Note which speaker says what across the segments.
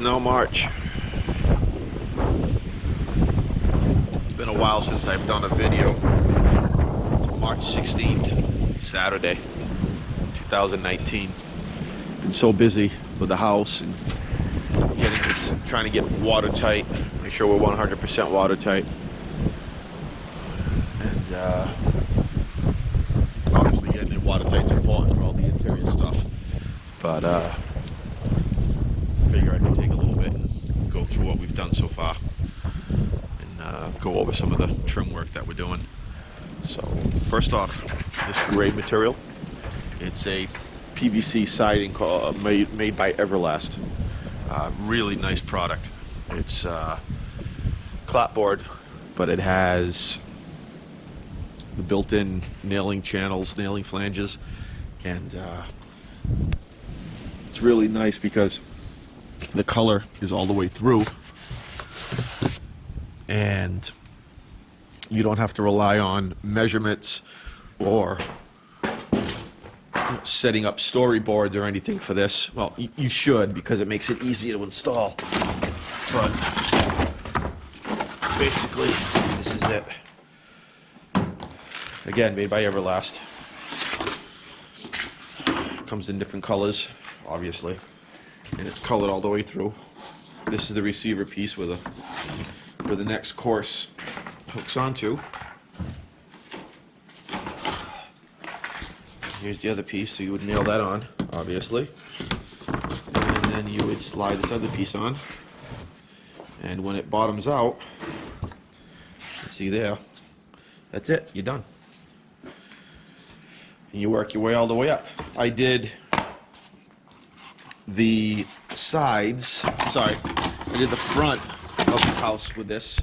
Speaker 1: now March. It's been a while since I've done a video. It's March 16th, Saturday, 2019. Been so busy with the house and getting this, trying to get watertight, make sure we're 100% watertight. And obviously getting it watertight is important for all the interior stuff. But figure I can take a little bit and go through what we've done so far and go over some of the trim work that we're doing. So first off, this gray material, it's a PVC siding made by Everlast. Really nice product. It's clapboard, but it has the built-in nailing channels, nailing flanges, and it's really nice because the color is all the way through, and you don't have to rely on measurements or setting up storyboards or anything for this. Well, you should, because it makes it easier to install, but basically this is it. Again, made by Everlast. Comes in different colors, obviously, and it's colored all the way through. This is the receiver piece where the next course hooks onto. Here's the other piece, so you would nail that on, obviously, and then you would slide this other piece on, and when it bottoms out, see there, that's it, you're done. And you work your way all the way up. I did the sides, I did the front of the house with this.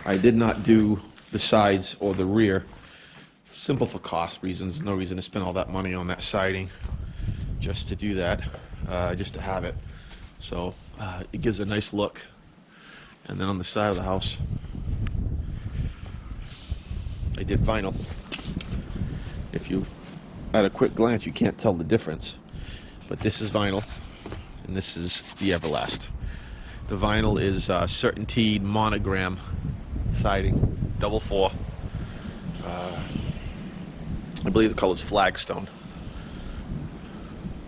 Speaker 1: I did not do the sides or the rear. Simple for cost reasons. No reason to spend all that money on that siding just to do that, just to have it. So it gives a nice look. And then on the side of the house, I did vinyl. If you, at a quick glance, you can't tell the difference, but this is vinyl and this is the Everlast. The vinyl is Certainty monogram siding, double 4. I believe the color is Flagstone.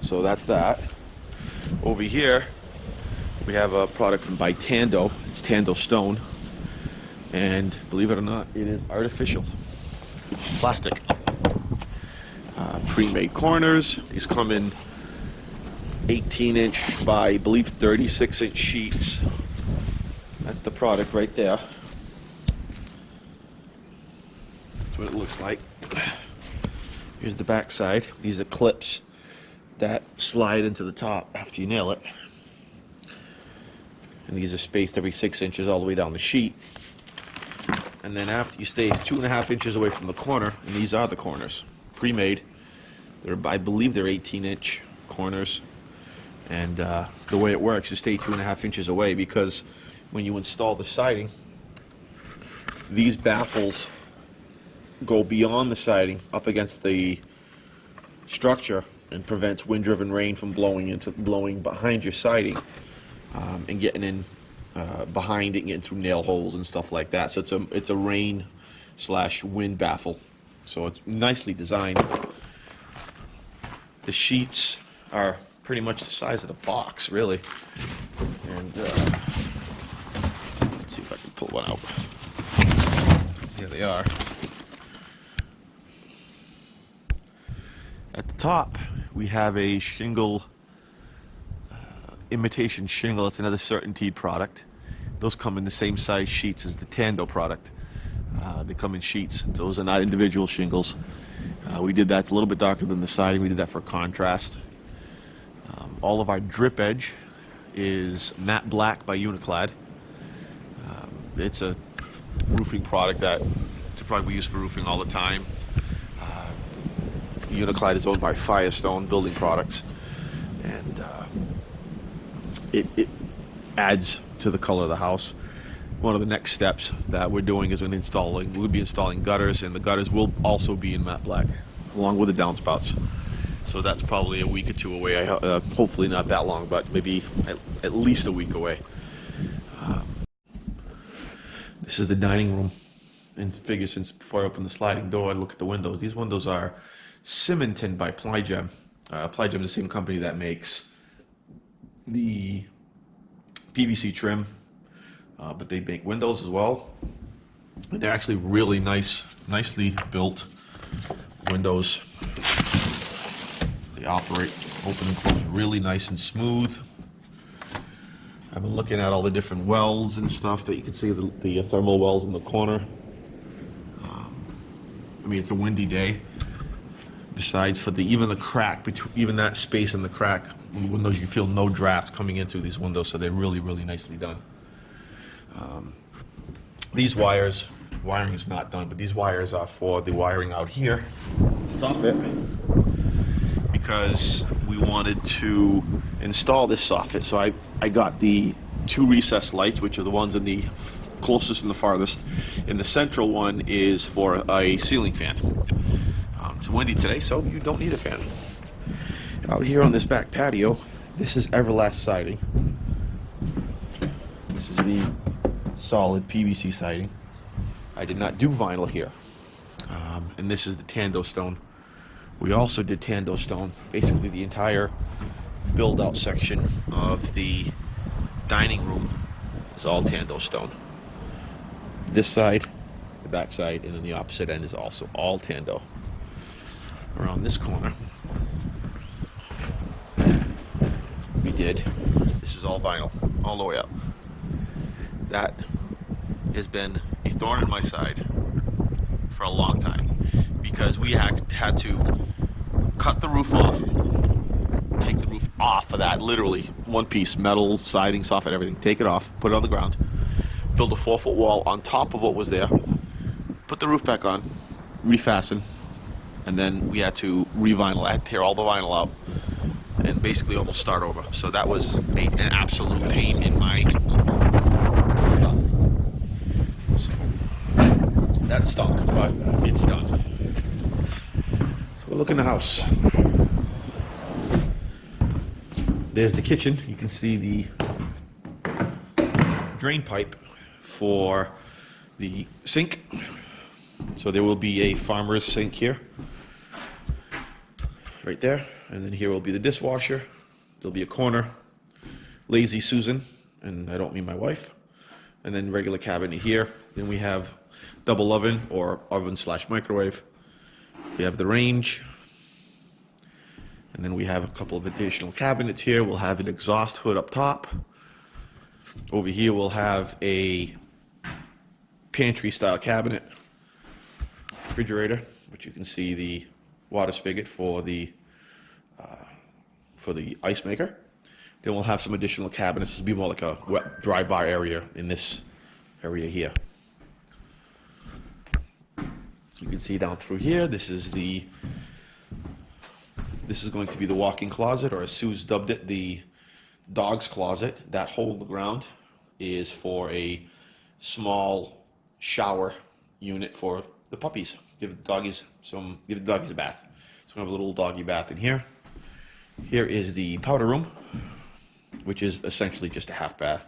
Speaker 1: So that's that. Over here we have a product from by Tando. It's Tando Stone, and believe it or not, it is artificial plastic. Pre-made corners. These come in 18-inch by, I believe, 36-inch sheets. That's the product right there. That's what it looks like. Here's the back side. These are clips that slide into the top after you nail it. And these are spaced every 6 inches all the way down the sheet. And then after you stay 2.5 inches away from the corner, and these are the corners, pre-made. I believe they're 18-inch corners. And the way it works, you stay 2.5 inches away, because when you install the siding, these baffles go beyond the siding up against the structure and prevents wind-driven rain from blowing behind your siding and getting in behind it and getting through nail holes and stuff like that. So it's a rain/wind baffle. So it's nicely designed. The sheets are pretty much the size of the box, really. And let's see if I can pull one out. Here they are. At the top, we have a shingle, imitation shingle. It's another Certainty product. Those come in the same size sheets as the Tando product. They come in sheets. Those are not individual shingles. We did that. It's a little bit darker than the siding. We did that for contrast. All of our drip edge is matte black by Uniclad. It's a roofing product that it's probably used for roofing all the time. Uniclad is owned by Firestone Building Products, and it adds to the color of the house. One of the next steps that we're doing is we'll be installing gutters, and the gutters will also be in matte black along with the downspouts. So that's probably a week or two away. Hopefully not that long, but maybe at least a week away. This is the dining room. And figure, since before I open the sliding door, I look at the windows. These windows are Symington by Plygem. Plygem is the same company that makes the PVC trim, but they make windows as well. And they're actually really nicely built windows. They operate, open and close really nice and smooth. I've been looking at all the different wells and stuff that you can see, the thermal wells in the corner. I mean, it's a windy day. Besides, for even the crack, even that space in the crack, windows, you feel no draft coming in through these windows, so they're really nicely done. These wiring is not done, but these wires are for the wiring out here, soffit, because we wanted to install this soffit. So I got the 2 recessed lights, which are the ones in the closest and the farthest, and the central one is for a ceiling fan. It's windy today, so you don't need a fan. Out here on this back patio, this is Everlast siding. This is the solid PVC siding. I did not do vinyl here. And this is the Tando stone. We also did Tando stone. Basically the entire build-out section of the dining room is all Tando stone. This side, the back side, and then the opposite end is also all Tando. Around this corner, this is all vinyl, all the way up. That has been a thorn in my side for a long time, because we had to cut the roof off, take the roof off of that, literally one piece, metal, siding, soffit, everything, take it off, put it on the ground, build a 4-foot wall on top of what was there, put the roof back on, refasten, and then we had to re-vinyl. I had to tear all the vinyl out and basically almost start over. So that was an absolute pain in my stuff. So that stunk, but it's done. So we'll look in the house. There's the kitchen. You can see the drain pipe for the sink. So there will be a farmer's sink here, right there, and then here will be the dishwasher. There'll be a corner, Lazy Susan, and I don't mean my wife, and then regular cabinet here. Then we have double oven or oven/microwave. We have the range, and then we have a couple of additional cabinets here. We'll have an exhaust hood up top. Over here we'll have a pantry style cabinet, refrigerator, which you can see the water spigot for the ice maker. Then we'll have some additional cabinets. This will be more like a wet, dry bar area in this area here. You can see down through here, this is going to be the walk-in closet, or as Sue's dubbed it, the dog's closet. That hole in the ground is for a small shower unit for the puppies. Give the doggies a bath. So we have a little doggy bath in here. Here is the powder room, which is essentially just a half bath.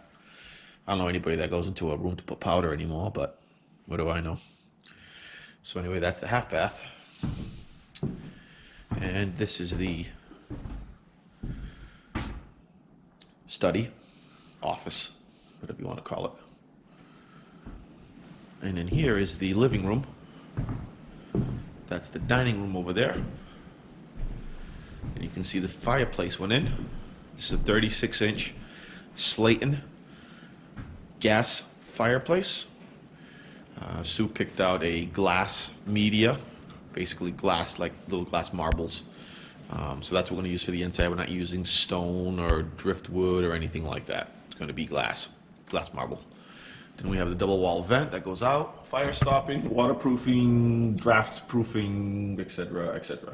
Speaker 1: I don't know anybody that goes into a room to put powder anymore, but what do I know? So anyway, that's the half bath. And this is the study, office, whatever you want to call it. And then here is the living room. That's the dining room over there. And you can see the fireplace went in. This is a 36-inch Slayton gas fireplace. Sue picked out a glass media, basically glass, like little glass marbles. So that's what we're going to use for the inside. We're not using stone or driftwood or anything like that. It's going to be glass marble. Then we have the double wall vent that goes out, fire stopping, waterproofing, draft proofing, etc., etc.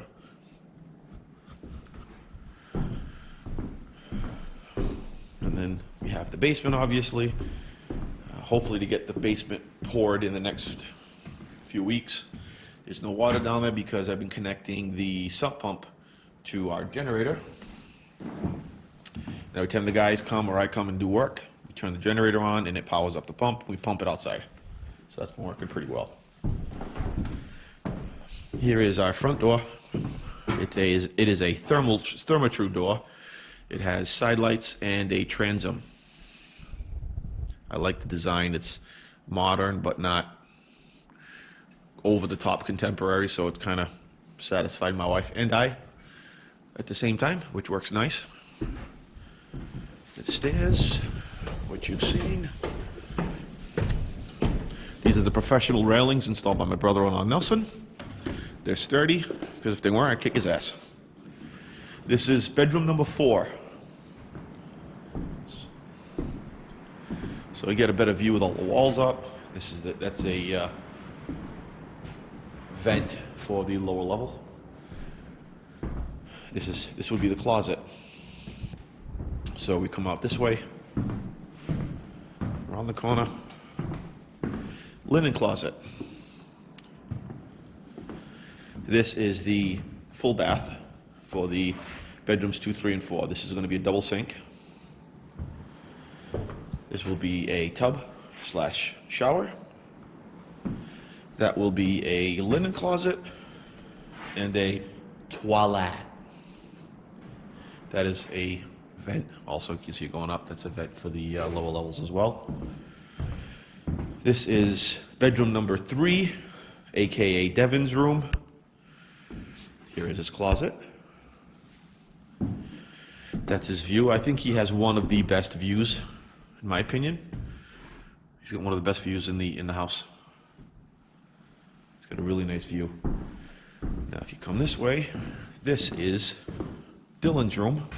Speaker 1: And then we have the basement, obviously. Hopefully to get the basement poured in the next few weeks. There's no water down there because I've been connecting the sump pump to our generator. And every time the guys come or I come and do work, we turn the generator on and it powers up the pump. We pump it outside. So that's been working pretty well. Here is our front door. It is a thermatrude door. It has side lights and a transom. I like the design. It's modern but not over the top contemporary, so it kind of satisfied my wife and I at the same time, which works nice. The stairs, which you've seen. These are the professional railings installed by my brother-in-law Nelson. They're sturdy, because if they weren't, I'd kick his ass. This is bedroom number 4. So you get a better view with all the walls up. That's a vent for the lower level. This would be the closet. So we come out this way, around the corner, linen closet. This is the full bath for the bedrooms 2, 3, and 4. This is going to be a double sink. This will be a tub / shower. That will be a linen closet and a toilet. That is a vent. Also, you can see it going up. That's a vent for the lower levels as well. This is bedroom number 3, aka Devin's room. Here is his closet. That's his view. I think he has one of the best views, in my opinion. He's got one of the best views in the house. He's got a really nice view. Now, if you come this way, this is Dylan's room.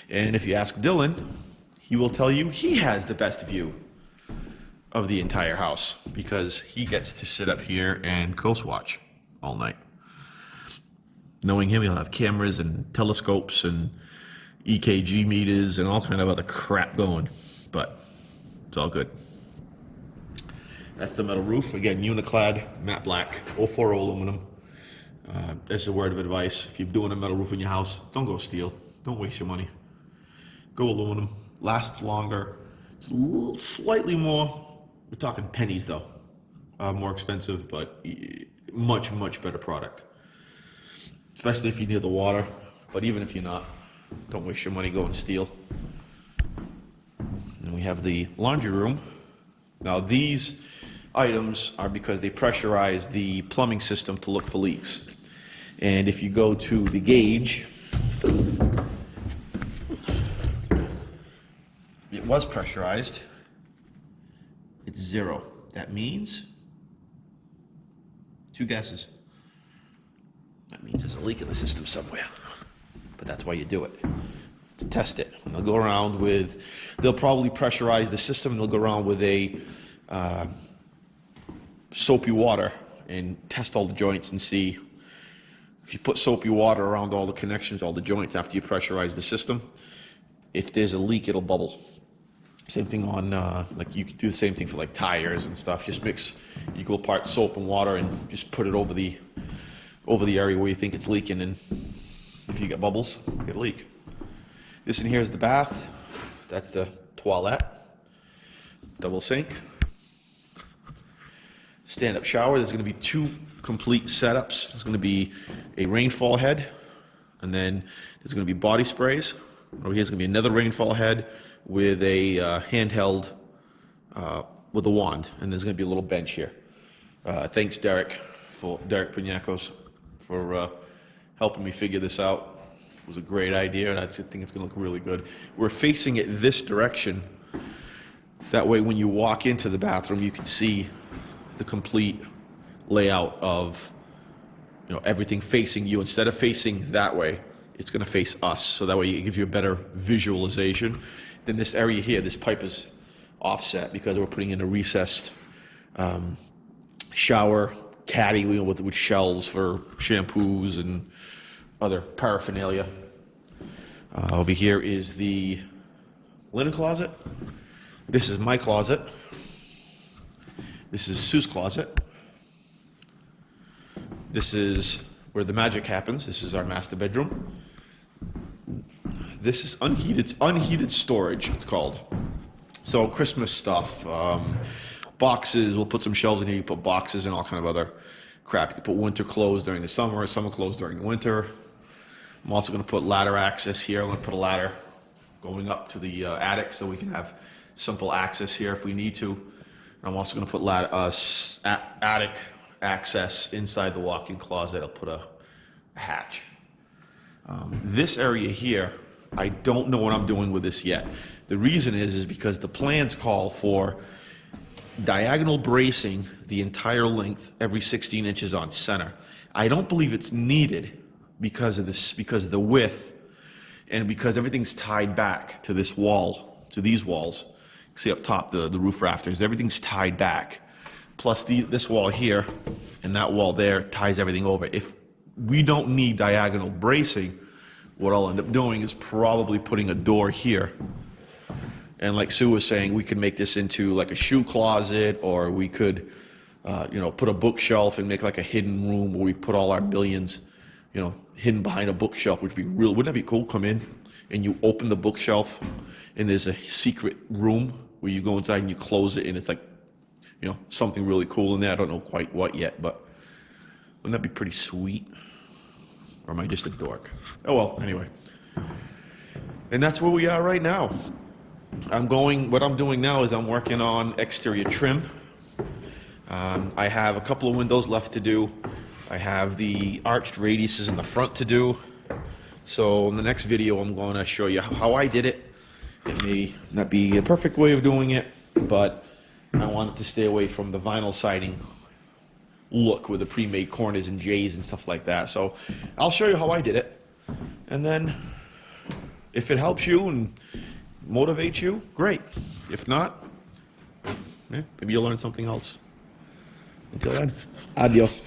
Speaker 1: And if you ask Dylan, he will tell you he has the best view of the entire house because he gets to sit up here and ghost watch all night. Knowing him, he'll have cameras and telescopes and EKG meters and all kind of other crap going, but it's all good. That's the metal roof. Again, Uniclad, matte black, 040 aluminum. That's a word of advice. If you're doing a metal roof in your house, don't go steel. Don't waste your money. Go aluminum. Lasts longer. It's a little, slightly more. We're talking pennies though. More expensive, but much, much better product. Especially if you're near the water. But even if you're not, don't waste your money going steel. And we have the laundry room. Now these items are because they pressurize the plumbing system to look for leaks. And if you go to the gauge, it was pressurized. It's 0. That means 2 guesses. That means there's a leak in the system somewhere. But that's why you do it, to test it. And they'll go around with, they'll probably pressurize the system, and they'll go around with a soapy water and test all the joints and see if you put soapy water around all the connections, all the joints after you pressurize the system, if there's a leak, it'll bubble. Same thing on, like you could do the same thing for like tires and stuff. Just mix equal parts soap and water and just put it over the area where you think it's leaking, and if you get bubbles, you get a leak. This in here is the bath. That's the toilet. Double sink. Stand-up shower. There's going to be 2 complete setups. There's going to be a rainfall head, and then there's going to be body sprays. Over here's going to be another rainfall head with a handheld, with a wand, and there's going to be a little bench here. Thanks Derek Piñacos for helping me figure this out. It was a great idea, and I think it's going to look really good. We're facing it this direction. That way when you walk into the bathroom, you can see the complete layout of, you know, everything facing you. Instead of facing that way, it's going to face us. So that way it gives you a better visualization. Then this area here, this pipe is offset because we're putting in a recessed shower caddy with shelves for shampoos and other paraphernalia. Over here is the linen closet. This is my closet. This is Sue's closet. This is where the magic happens. This is our master bedroom. This is unheated storage, it's called. So Christmas stuff, boxes, we'll put some shelves in here, you put boxes and all kind of other crap. You can put winter clothes during the summer clothes during the winter. I'm also going to put ladder access here. I'm going to put a ladder going up to the attic so we can have simple access here if we need to. And I'm also going to put attic access inside the walk-in closet. I'll put a hatch. This area here, I don't know what I'm doing with this yet. The reason is because the plans call for diagonal bracing the entire length, every 16 inches on center. I don't believe it's needed because of this, because of the width, and because everything's tied back to this wall, to these walls. See up top, the roof rafters, everything's tied back. Plus this wall here and that wall there ties everything over. If we don't need diagonal bracing, what I'll end up doing is probably putting a door here. And like Sue was saying, we could make this into like a shoe closet, or we could, you know, put a bookshelf and make like a hidden room where we put all our millions, you know, hidden behind a bookshelf, which would be real. Wouldn't that be cool? Come in and you open the bookshelf and there's a secret room where you go inside and you close it and it's like, you know, something really cool in there. I don't know quite what yet, but wouldn't that be pretty sweet? Or am I just a dork? Oh well, anyway. And that's where we are right now. What I'm doing now is I'm working on exterior trim. I have a couple of windows left to do. I have the arched radiuses in the front to do. So in the next video, I'm going to show you how I did it. It may not be a perfect way of doing it, but I wanted to stay away from the vinyl siding look with the pre-made corners and J's and stuff like that. So I'll show you how I did it. And then if it helps you and motivates you, great. If not, maybe you'll learn something else. Until then, adios.